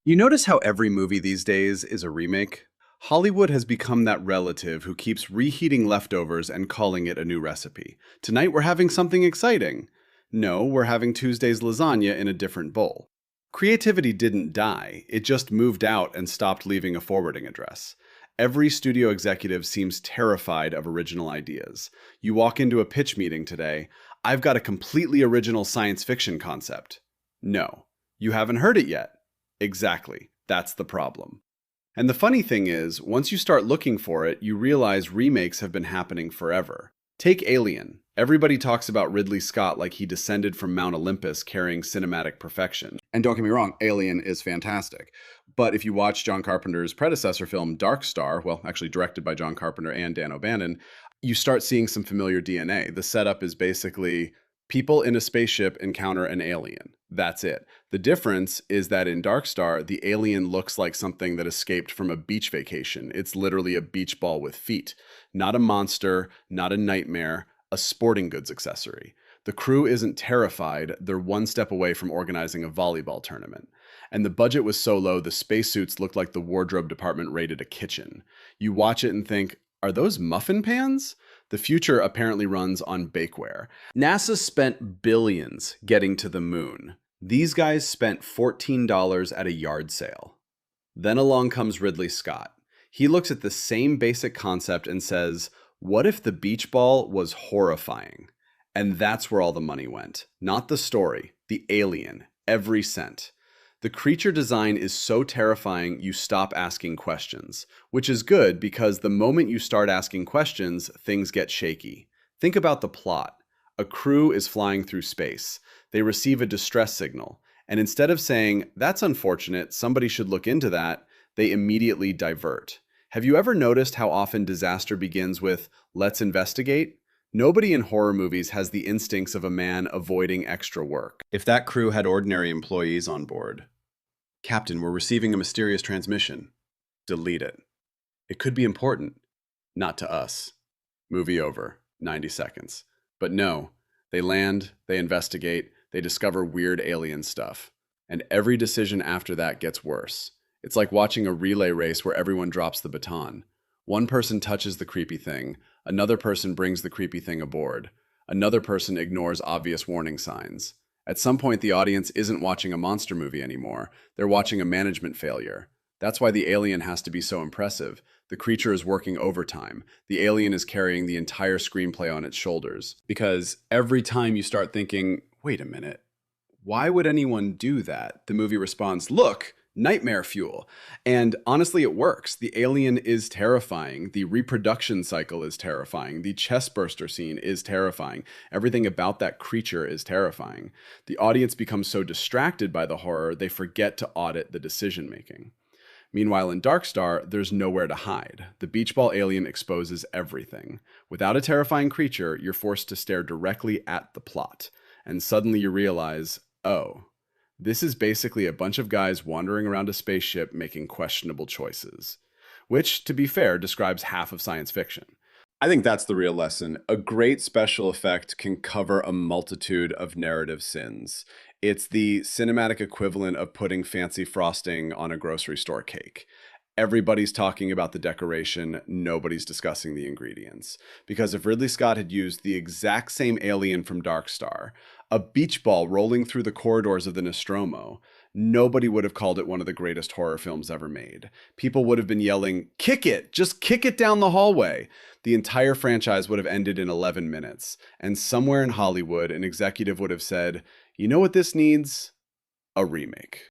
You notice how every movie these days is a remake? Hollywood has become that relative who keeps reheating leftovers and calling it a new recipe. Tonight we're having something exciting. No, we're having Tuesday's lasagna in a different bowl. Creativity didn't die, it just moved out and stopped leaving a forwarding address. Every studio executive seems terrified of original ideas. You walk into a pitch meeting today, I've got a completely original science fiction concept. No, you haven't heard it yet. Exactly. That's the problem. And the funny thing is, once you start looking for it, you realize remakes have been happening forever. Take Alien. Everybody talks about Ridley Scott like he descended from Mount Olympus carrying cinematic perfection. And don't get me wrong, Alien is fantastic. But if you watch John Carpenter's predecessor film, Dark Star, well, actually directed by John Carpenter and Dan O'Bannon, you start seeing some familiar DNA. The setup is basically people in a spaceship encounter an alien. That's it. The difference is that in Dark Star, the alien looks like something that escaped from a beach vacation. It's literally a beach ball with feet. Not a monster, not a nightmare, a sporting goods accessory. The crew isn't terrified, they're one step away from organizing a volleyball tournament. And the budget was so low, the spacesuits looked like the wardrobe department raided a kitchen. You watch it and think, are those muffin pans? The future apparently runs on bakeware. NASA spent billions getting to the moon. These guys spent $14 at a yard sale. Then along comes Ridley Scott. He looks at the same basic concept and says, what if the beach ball was horrifying? And that's where all the money went. Not the story, the alien, every cent. The creature design is so terrifying you stop asking questions, which is good because the moment you start asking questions, things get shaky. Think about the plot. A crew is flying through space. They receive a distress signal, and instead of saying, that's unfortunate, somebody should look into that, they immediately divert. Have you ever noticed how often disaster begins with, let's investigate? Nobody in horror movies has the instincts of a man avoiding extra work. If that crew had ordinary employees on board, Captain, we're receiving a mysterious transmission. Delete it. It could be important. Not to us. Movie over. 90 seconds. But no, they land, they investigate, they discover weird alien stuff. And every decision after that gets worse. It's like watching a relay race where everyone drops the baton. One person touches the creepy thing, another person brings the creepy thing aboard, another person ignores obvious warning signs. At some point, the audience isn't watching a monster movie anymore. They're watching a management failure. That's why the alien has to be so impressive. The creature is working overtime. The alien is carrying the entire screenplay on its shoulders. Because every time you start thinking, wait a minute, why would anyone do that? The movie responds, look, nightmare fuel. And honestly, it works. The alien is terrifying. The reproduction cycle is terrifying. The chest burster scene is terrifying. Everything about that creature is terrifying. The audience becomes so distracted by the horror, they forget to audit the decision making. Meanwhile, in Dark Star, there's nowhere to hide. The beach ball alien exposes everything. Without a terrifying creature, you're forced to stare directly at the plot. And suddenly you realize, oh, this is basically a bunch of guys wandering around a spaceship making questionable choices. Which, to be fair, describes half of science fiction. I think that's the real lesson. A great special effect can cover a multitude of narrative sins. It's the cinematic equivalent of putting fancy frosting on a grocery store cake. Everybody's talking about the decoration, nobody's discussing the ingredients. Because if Ridley Scott had used the exact same alien from Dark Star, a beach ball rolling through the corridors of the Nostromo, nobody would have called it one of the greatest horror films ever made. People would have been yelling, kick it! Just kick it down the hallway! The entire franchise would have ended in 11 minutes. And somewhere in Hollywood, an executive would have said, you know what this needs? A remake.